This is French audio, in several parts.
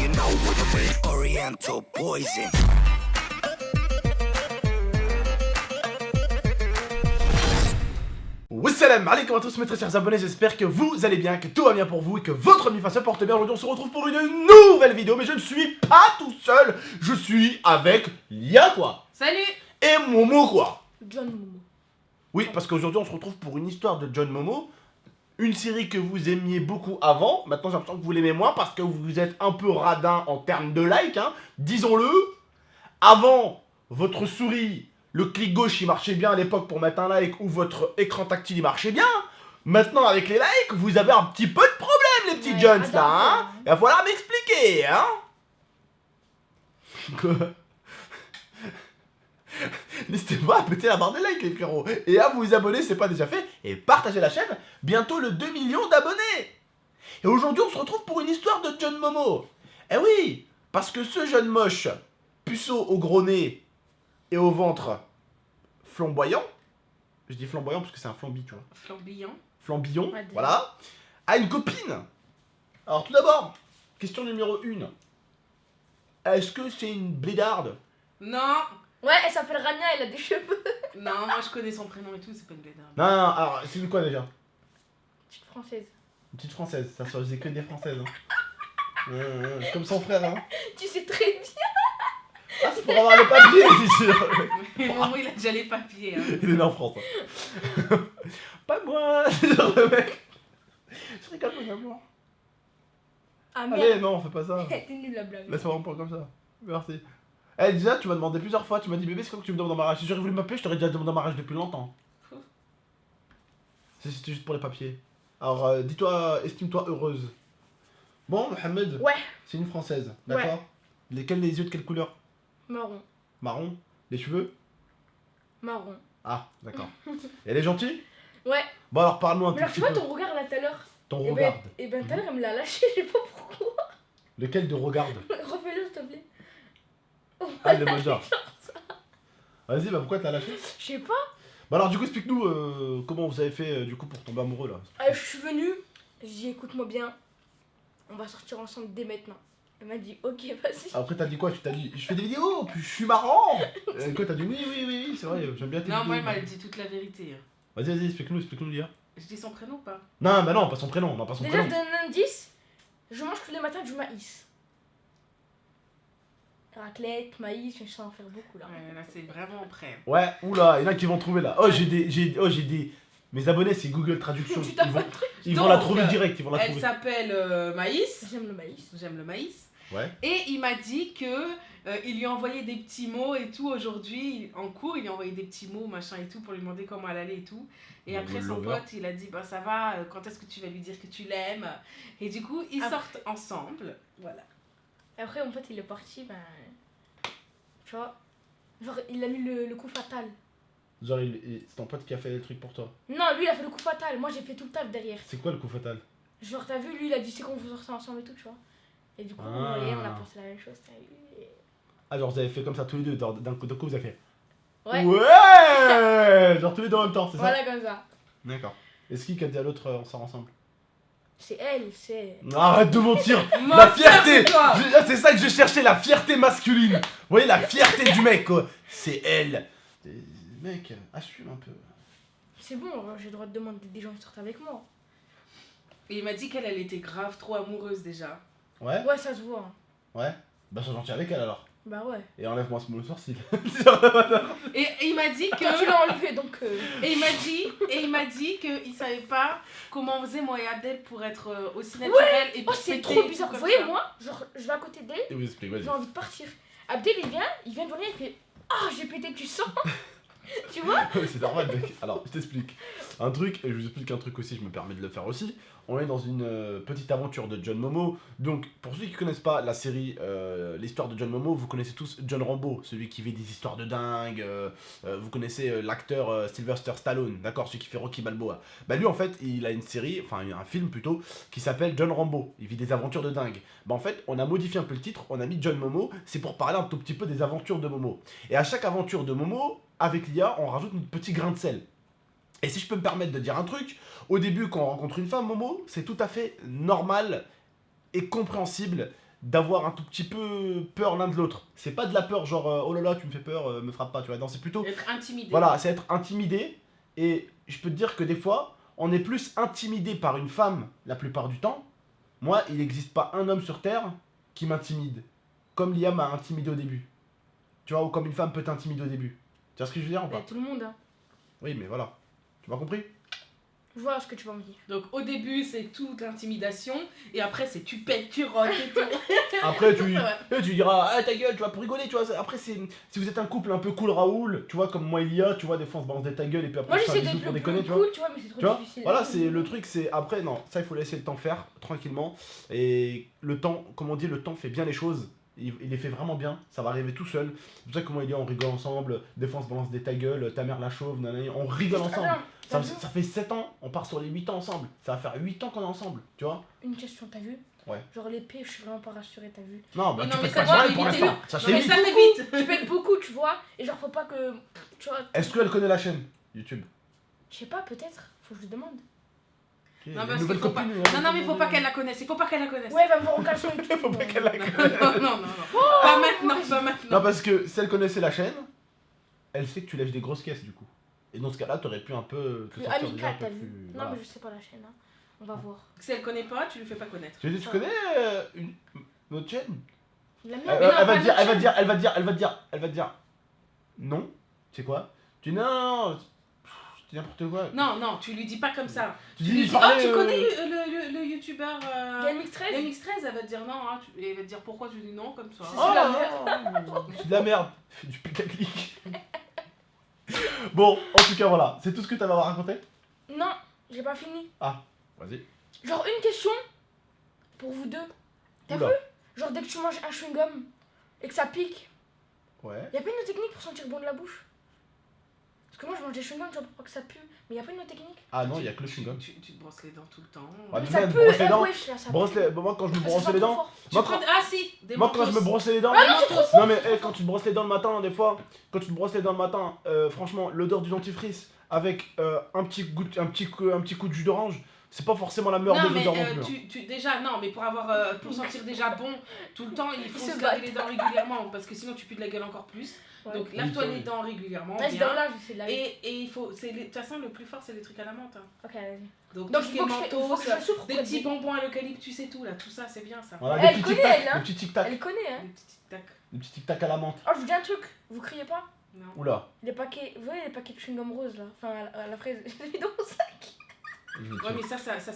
you know what I mean. Oriental poison. Wassalam alaikum à tous mes très chers abonnés, j'espère que vous allez bien, que tout va bien pour vous et que votre mi se porte bien. Aujourd'hui on se retrouve pour une nouvelle vidéo, mais je ne suis pas tout seul, je suis avec Lia quoi. Salut. Et Momo quoi. John Momo. Oui, parce qu'aujourd'hui on se retrouve pour une histoire de John Momo, une série que vous aimiez beaucoup avant. Maintenant j'ai l'impression que vous l'aimez moins parce que vous êtes un peu radin en termes de like, hein, disons-le. Avant, votre souris, le clic gauche il marchait bien à l'époque pour mettre un like, ou votre écran tactile il marchait bien. Maintenant avec les likes, vous avez un petit peu de problème les petits Jones là, hein. Il va falloir m'expliquer, hein. N'hésitez pas à péter la barre des likes les frérots, et à vous abonner si c'est pas déjà fait, et partagez la chaîne, bientôt le 2 millions d'abonnés. Et aujourd'hui on se retrouve pour une histoire de John Momo. Eh oui, parce que ce jeune moche, puceau au gros nez et au ventre flamboyant, je dis flamboyant parce que c'est un flambi, tu vois. Flambillant. Flambillon, Ouais, voilà, a une copine. Alors tout d'abord, question numéro 1. Est-ce que c'est une blédarde? Non. Ouais, elle s'appelle Rania, elle a des cheveux. Non, moi je connais son prénom et tout, c'est pas une blédarde. Non, non, alors c'est une quoi déjà? Petite française. Une petite française, ça se faisait que des françaises. Hein. Comme son frère, hein. Tu sais très bien. Ah, c'est pour avoir le papier, c'est sûr. Mais Momo il a déjà les papiers. Hein. Il est né en France. Hein. Pas moi, c'est genre le mec. Je rigole, mon amour. Ah Allez, merde. non, fais pas ça. T'es nul la blague. Laisse-moi un peu comme ça. Merci. Eh, déjà, tu m'as demandé plusieurs fois, tu m'as dit bébé, c'est quoi que tu me demandes en mariage? Si j'aurais voulu m'appeler, je t'aurais déjà demandé en mariage depuis longtemps. C'était juste pour les papiers. Alors, dis-toi, estime-toi heureuse. Bon, Mohamed, Ouais, c'est une française, d'accord? Les yeux de quelle couleur? marron. Marron? Les cheveux? Marron. Ah, d'accord. Et elle est gentille? Ouais. Bon, alors parle-nous un Mais tout alors, tu petit vois peu. ton regard là tout à l'heure. Ton Et regard. ben tout à l'heure, elle me l'a lâché, je sais pas pourquoi. Lequel de regarde? Refais-le, s'il te plaît. Ah, le major. Vas-y, bah pourquoi t'as lâché? Je sais pas. Bah alors, du coup, explique-nous comment vous avez fait du coup pour tomber amoureux là. Je suis venue, j'ai dit écoute-moi bien, on va sortir ensemble dès maintenant. Elle m'a dit ok, vas-y. Après, t'as dit quoi? Tu t'as dit je fais des vidéos, puis je suis marrant. Quoi, t'as dit oui, c'est vrai, j'aime bien tes Non, vidéos. moi il m'a dit toute la vérité. Vas-y, explique-nous, Lia. Je dis son prénom ou pas? Non, bah non, pas son prénom, non, pas son Déjà, je prénom. donne un indice, je mange tous les matins du maïs. Raclette, maïs, je sens en faire beaucoup là. Ouais, là c'est vraiment prêt. Ouais, oula, il y en a qui vont trouver là. Oh, j'ai des. Mes abonnés, c'est Google Traduction. Tu t'as Ils vont, fait le truc. ils vont la Donc, trouver direct, ils vont la Elle trouver. s'appelle Maïs. J'aime le maïs. J'aime le maïs. Ouais. Et il m'a dit que il lui a envoyé des petits mots et tout aujourd'hui en cours, il lui a envoyé des petits mots machin et tout pour lui demander comment elle allait et tout. Et après son Lover. pote il a dit bah ça va, quand est-ce que tu vas lui dire que tu l'aimes? Et du coup ils Après- sortent ensemble, voilà. Après, mon pote, il est parti, ben. Tu vois, genre, il a mis le coup fatal. Genre, c'est ton pote qui a fait les trucs pour toi. Non, lui, il a fait le coup fatal. Moi, j'ai fait tout le taf derrière. C'est quoi le coup fatal? Genre, t'as vu, lui, il a dit c'est qu'on vous sortir ensemble et tout, tu vois. Et du coup, Ah. ouais, on a pensé la même chose, t'as vu. Ah, genre, vous avez fait comme ça tous les deux, d'un coup, vous avez fait. Ouais, Ouais. Genre, tous les deux en même temps, c'est ça? voilà, comme ça. D'accord. Est-ce qui a dit à l'autre, on sort ensemble? C'est elle, c'est. Arrête de mentir. La Mentir, fierté. c'est toi. C'est ça que je cherchais, la fierté masculine. Vous voyez, la fierté du mec, quoi. C'est elle. Mec, assume un peu. C'est bon, j'ai le droit de demander des gens qui sortent avec moi. Et il m'a dit qu'elle était grave trop amoureuse déjà. Ouais? Ouais, ça se voit. Hein. Ouais. Bah, sois gentil avec elle alors. Bah ouais. Et enlève-moi ce mot sourcil. Et il m'a dit Toi, tu que l'as enlevé, donc. et il m'a dit qu'il savait pas comment on faisait moi et Abdel pour être aussi naturel et Oh, pour c'est péter trop et tout bizarre. comme Vous voyez, ça. moi, genre, je vais à côté d'elle, Et vous explique, vas-y. j'ai envie de partir. Abdel, il vient de venir, il fait ah, j'ai pété, tu sens. Tu vois. C'est normal, mec. Alors, je t'explique un truc, et je vous explique un truc aussi, je me permets de le faire aussi. On est dans une petite aventure de John Momo. Donc, pour ceux qui connaissent pas la série, l'histoire de John Momo, vous connaissez tous John Rambo, celui qui vit des histoires de dingue. Vous connaissez l'acteur Sylvester Stallone, d'accord, celui qui fait Rocky Balboa. Bah lui, en fait, il a une série, enfin un film plutôt, qui s'appelle John Rambo. Il vit des aventures de dingue. Bah en fait, on a modifié un peu le titre, on a mis John Momo, c'est pour parler un tout petit peu des aventures de Momo. Et à chaque aventure de Momo, avec l'IA, on rajoute un petit grain de sel. Et si je peux me permettre de dire un truc, au début, quand on rencontre une femme, Momo, c'est tout à fait normal et compréhensible d'avoir un tout petit peu peur l'un de l'autre. C'est pas de la peur genre oh là là tu me fais peur, me frappe pas, tu vois. Non, c'est plutôt Être intimidé. voilà, c'est être intimidé. Et je peux te dire que des fois, on est plus intimidé par une femme la plupart du temps. Moi, il n'existe pas un homme sur Terre qui m'intimide. Comme Liam m'a intimidé au début. Tu vois, ou comme une femme peut t'intimider au début. Tu vois ce que je veux dire ou Bah, pas? tout le monde, hein. Oui, mais voilà. Tu m'as compris? Je vois ce que tu vas me dire. Donc au début c'est toute l'intimidation et après c'est tu pètes, tu rotes et tout. Après, tu, Ouais. tu diras, ah ta gueule, tu vois, pour rigoler, tu vois. Après, c'est si vous êtes un couple un peu cool Raoul, tu vois, comme moi il y a, tu vois, des fois on se balance des ta gueule et puis après Moi on se fait j'essaie un bisou d'être pour le déconner, plus tu vois. cool, tu vois, mais c'est trop Tu vois, difficile. voilà, c'est le truc, c'est après, non, ça il faut laisser le temps faire, tranquillement. Et le temps, comme on dit, le temps fait bien les choses. Il les fait vraiment bien, ça va arriver tout seul. C'est pour ça que moi il y a, on rigole ensemble, des fois on se balance des ta gueule, ta mère la chauve, nanani, on rigole Très ensemble. bien. Ça, T'as vu ça fait 7 ans, on part sur les 8 ans ensemble. Ça va faire 8 ans qu'on est ensemble, tu vois. Une question, t'as vu? Ouais. Genre l'épée, je suis vraiment pas rassurée, t'as vu? Non, bah Non, tu mais peux ça, pas tu vas durer pour éviter. l'instant. Ça Non mais c'est ça vite. t'évite. Je pète beaucoup, tu vois, et genre faut pas que. Tu vois, Est-ce qu'elle connaît la chaîne YouTube? je sais pas, peut-être, faut que je lui demande. Ok, Non, une parce nouvelle qu'il faut pas. copine, Non mais il faut pas qu'elle la connaisse, il faut pas qu'elle la connaisse. Ouais, va me voir en caleçon et tout. Faut pas qu'elle la Non, non. Pas maintenant, pas maintenant. Non, parce que si elle connaissait la chaîne, elle sait que tu lèches des grosses caisses du coup. Et dans ce cas-là, t'aurais pu un peu te Plus sortir déjà un amical, peu t'as vu? plus. Non, Voilà. mais je sais pas la chaîne, hein. On va voir. Si elle connaît pas, tu lui fais pas connaître. Tu dis, tu connais notre chaîne? La Elle, mienne, mais non, elle va pas te dire, notre elle va te dire, non. Tu sais quoi? Tu dis non, tu dis n'importe quoi. Non, tu lui dis pas comme ça. Tu Tu lui dis, parlais, tu connais le youtubeur Gamix 13? MX13, elle va te dire non, hein, et elle va te dire pourquoi tu dis non comme ça. C'est Oh, de la c'est de la merde. Fais du putaclic. Bon, en tout cas, voilà. C'est tout ce que t'avais à raconter? Non, j'ai pas fini. Vas-y. Genre une question pour vous deux. T'as Oula. vu? Genre dès que tu manges un chewing-gum et que ça pique, Ouais. y a pas une autre technique pour sentir bon de la bouche? Parce que moi je mange des chewing-gums, tu vois, pour pas que ça pue. Mais y a pas une autre technique? Ah non, il y a que le chewing-gum. Tu te brosses les dents tout le temps. Ouais, Mais mais ça même, pue, brosse les dents. wesh, là, ça Brosse pue. les... Moi, quand je me Ah, c'est brossais pas les trop dents. fort. Tu Moi, prends... quand- Ah si, des Moi, quand je me mentos. brossais les dents. Ah non, c'est trop Non, mais quand tu te brosses les dents le matin, des fois, quand tu te brosses les dents le matin, franchement, l'odeur du dentifrice avec un petit coup de jus d'orange, c'est pas forcément la meilleure Non des mais odeurs non plus. Hein. déjà non mais pour sentir déjà bon tout le temps il faut Se se laver les dents régulièrement parce que sinon tu pues de la gueule encore plus. Ouais. Donc Oui, lave-toi ça, les oui. dents régulièrement Ouais, c'est bien. dans là, je sais la Et il faut de toute façon le plus fort c'est les trucs à la menthe. Hein. Ok, vas-y. Donc Donc tout ce il qui est faut que je mentos, souffre. des petits bonbons à l'eucalyptus et tout là, tout ça c'est bien ça. Voilà, Elle des petits connaît, tic-tac. elle, hein. Des petits tic-tac. Elle connaît, hein. Des petits tic-tac. Des petits tic-tac à la menthe. Oh, je vous dis un truc, vous criez pas? Non. Oula. Les paquets, vous voyez les paquets de chewing-gum rose là? Enfin, à la fraise, je l'ai mis dans mon sac. Ouais mais ça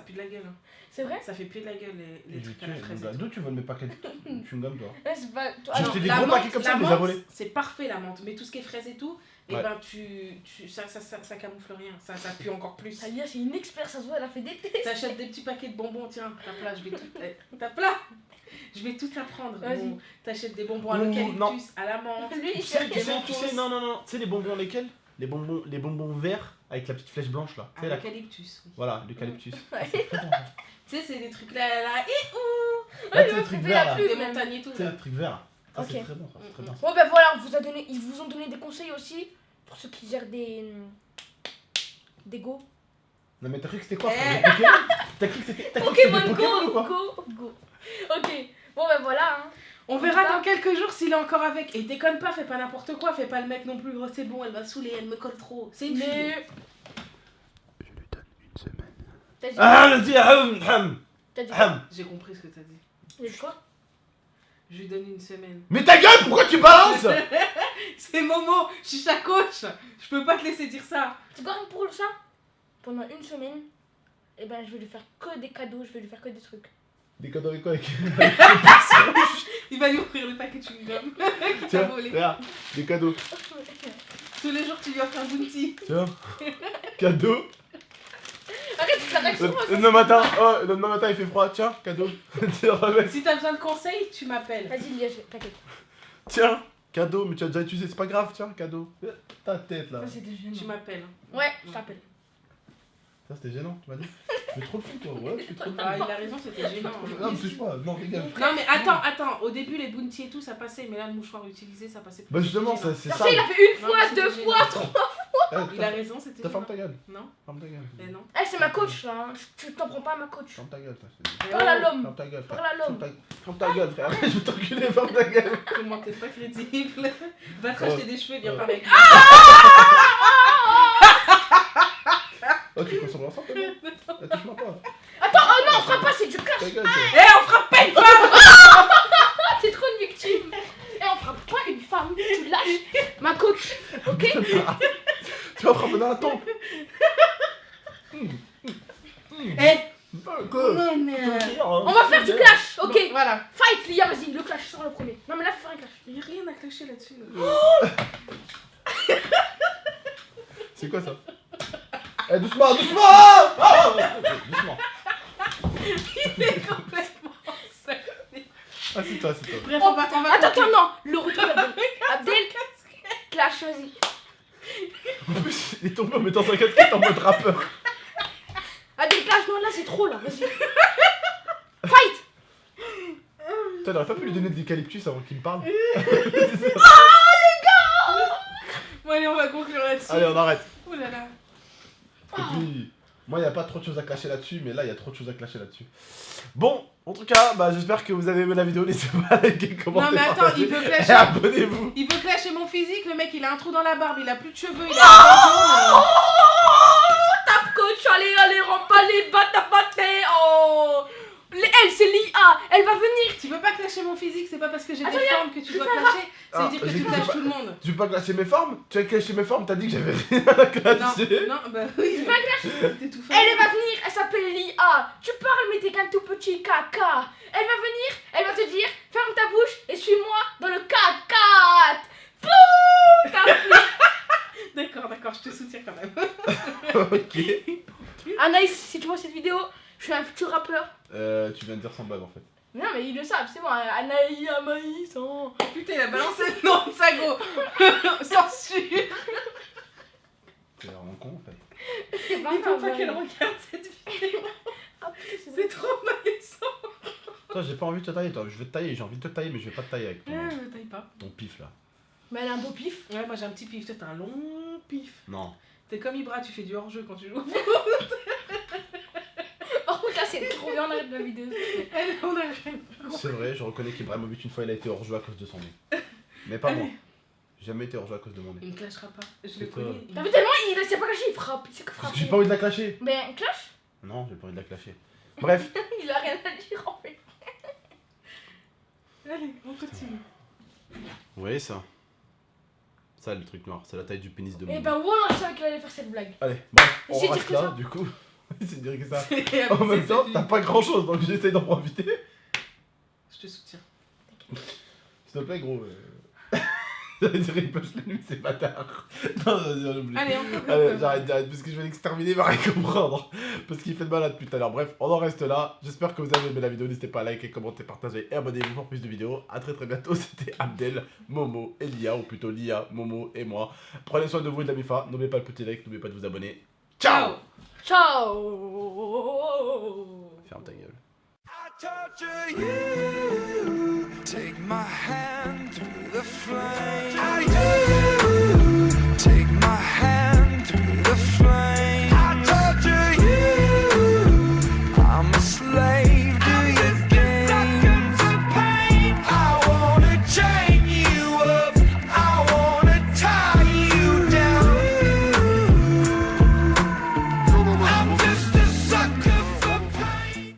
pue de la gueule. Hein. C'est vrai? Ça fait puer de la gueule les trucs à la fraise. et tout. D'où tu veux mes paquets de chewing-gum, toi? Ouais, c'est pas. J'ai non, acheté des la gros menthe- paquets comme ça, la on les a menthe, volés. C'est parfait la menthe, mais tout ce qui est fraise et tout, Ouais. et ben ça camoufle rien, ça pue encore plus. Talia, c'est une expert, ça se voit, elle a fait des tests. T'achètes des petits paquets de bonbons, tiens, tape là, je vais tout apprendre. Vas-y. Bon, t'achètes des bonbons à Ouh, l'eucalyptus, à la menthe. Lui, il tu cherche sais, Tu des sais, tu sais, mentos. non. Tu sais les bonbons lesquels? Les bonbons verts avec la petite flèche blanche là. Tu À sais, la... l'eucalyptus. Oui. Voilà, l'eucalyptus. Ouais. Ah, c'est très bon, ça. Tu sais, c'est des trucs là, Là, et tu sais, je les me trucs fais verts la là. pub. des montagnes et tout. Tu sais, là. les trucs verts. Ça, Ok. c'est très bon, ça. C'est très bien. Bon, ben voilà, ils vous ont donné des conseils aussi pour ceux qui gèrent des go. Non, mais t'as cru que c'était quoi, Eh. frère? Des Pokémon? T'as cru que c'était des Pokémon ou quoi? Go. Ok, bon, ben voilà, hein. On verra dans quelques jours s'il est encore avec. Et déconne pas, fais pas n'importe quoi, fais pas le mec non plus, gros, c'est bon, elle va saouler, elle me colle trop. C'est une fille. Mais. Je lui donne une semaine. T'as dit. Ah, dis ham. T'as dit. J'ai compris ce que t'as dit. T'as dit quoi? Je lui donne une semaine. Mais ta gueule, pourquoi tu balances? C'est Momo, je suis sa coach. Je peux pas te laisser dire ça. C'est quoi pour ça? Pendant une semaine, et ben je vais lui faire que des cadeaux, je vais lui faire que des trucs. Des cadeaux avec quoi? Avec Il va lui offrir le paquet de chewing-gum qu'il t'a Tiens, volé. regarde, des cadeaux. Tous les jours, tu lui offres un bounty. Tiens, cadeau. Arrête, ta réaction, moi, Demain matin, il fait froid. Tiens, cadeau. Tiens, remets. Si t'as besoin de conseils, tu m'appelles. Vas-y, Liège, t'inquiète. Tiens, cadeau, mais tu as déjà utilisé, c'est pas grave, tiens, cadeau. Ta tête là. Ça, c'était Tu gênant. m'appelles. Ouais, je t'appelle. Ça c'était gênant, tu m'as dit. Tu fais trop le fou toi, ouais, tu fais trop le fou. Ah, il a raison, c'était gênant. Non, me touche pas, non, rigole. Non, mais attends. Au début, les bounty et tout, ça passait. Mais là, le mouchoir utilisé, ça passait plus. Bah justement, c'est Ça, ça. il a fait une Non, fois, mais deux c'était fois, gênant. trois fois. Il a raison, c'était T'as dur. ferme ta gueule. Non, Ferme ta gueule. mais non. Eh, c'est ma coach là, hein. Tu t'en prends pas à ma coach. Ferme ta gueule, toi. je te dis. Parle à l'homme. Ferme ta gueule, frère. Parle à l'homme. Ferme ta gueule, frère. Je vais t'enculer, ferme ta gueule. Comment t'es pas crédible. Va te racheter des cheveux et viens Ouais. parler avec moi. Oh, tu peux ensemble, c'est bon. Touche-moi pas. Attends, oh non, on fera pas, c'est du clash. Ta gueule, toi. Eh, on frappe pas une femme. Ah, t'es trop une victime. Et on fera pas une femme, tu lâches ma coach, ok? Tu vas frapper dans la tempe. Eh, Quoi? On va faire du clash, ok? bon, voilà. Fight, Lia, vas-y, le clash, sors le premier. Non, mais là, faut faire un clash. Il y a rien à clasher là-dessus. C'est quoi ça? Eh, doucement, doucement! Ah doucement. Il est complètement cerné. Assieds-toi, assieds-toi. Bref, Oh, on va attends, non, le retour d'Abdel. Abdel, clash, vas-y. En plus, il est tombé en mettant sa casquette en mode rappeur. Abdel, clash, non, là, c'est trop, là, vas-y. Fight. Putain, il aurait pas pu lui donner de l'eucalyptus avant qu'il me parle. Bon, allez, on va conclure là-dessus. Allez, on arrête. Oh là là. Et puis, moi, il n'y a pas trop de choses à clasher là-dessus, mais là, il y a trop de choses à clasher là-dessus. Bon, en tout cas, bah, j'espère que vous avez aimé la vidéo. N'hésitez pas à liker, commenter, Non, mais attends, partager. il veut Et clasher. abonnez-vous. Il veut clasher mon physique. Le mec, il a un trou dans la barbe. Il a plus de cheveux. Il a un Tape, coach, allez, allez, rentre pas les battes à pâté. Oh. Elle, c'est l'IA, elle va venir. Tu veux pas clasher mon physique, c'est pas parce que j'ai Attends, des formes que tu dois clasher. Ça veut Ah, dire que j'ai tu cru que clashes pas- tout le monde. Tu veux pas clasher mes formes? Tu as clasher mes formes, t'as dit que j'avais rien à clasher. Non, bah oui. Tu vas clasher. T'es tout fait. Elle va venir, elle s'appelle l'IA. Tu parles, mais t'es qu'un tout petit caca. Elle va venir, elle va te dire ferme ta bouche et suis-moi dans le 4-4. Pouh, t'as appris. D'accord, je te soutiens quand même. Ok. Anaïs, si tu vois cette vidéo, je suis un futur rappeur. Tu viens de dire sans blague en fait. Non, mais ils le savent, c'est bon. Anaïs, Amaïs, hein. Putain, il a balancé le nom de Sago. Censure. C'est vraiment con en fait. C'est Il faut pas qu'elle regarde cette vidéo. Ah, putain, c'est C'est trop malaisant. Toi, j'ai pas envie de te tailler, toi. Je veux te tailler, j'ai envie de te tailler, mais je vais pas te tailler avec Ouais, me taille pas. ton pif là. Mais elle a un beau pif. Ouais, moi j'ai un petit pif. Toi, t'as un long pif. Non. T'es comme Ibra, tu fais du hors-jeu quand tu joues. Par contre, là, c'est trop bien, on arrête la vidéo. On arrête. C'est vrai, je reconnais qu'Ibrahimovic, une fois, il a été hors-jeu à cause de son nez. Mais pas moi. J'ai jamais été hors-jeu à cause de mon nez. Il me clashera pas. Je C'est le quoi connais. T'as vu tellement, il sait pas lâcher, il frappe. Il sait que Parce frapper. que j'ai pas envie de la clasher. Mais un clash, Non, j'ai pas envie de la clasher. Bref. il a rien à dire en fait. Allez, on continue. Vous voyez ça? Ça, le truc noir, c'est la taille du pénis de mon Et nez. ben voilà, je savais qu'elle allait faire cette blague. Allez, bref, on C'est reste dire que là, ça. du coup. C'est dire que ça. C'est En même temps, c'est- t'as pas grand chose, donc j'essaye d'en profiter. Je te soutiens. S'il te plaît, gros. J'allais dire, il passe la nuit, c'est bâtard. Non, vas-y, on oublie. Allez, on Allez, j'arrête, parce que je vais l'exterminer, il va rien comprendre. Parce qu'il fait de malade depuis tout à l'heure. Bref, on en reste là. J'espère que vous avez aimé la vidéo. N'hésitez pas à liker, commenter, partager et abonnez-vous pour plus de vidéos. A très très bientôt. C'était Abdel, Momo et Lia, ou plutôt Lia, Momo et moi. Prenez soin de vous et de la MIFA. N'oubliez pas le petit like, n'oubliez pas de vous abonner. Ciao. Ciao. Ferme ta gueule. I torture you. Take my hand through the flame.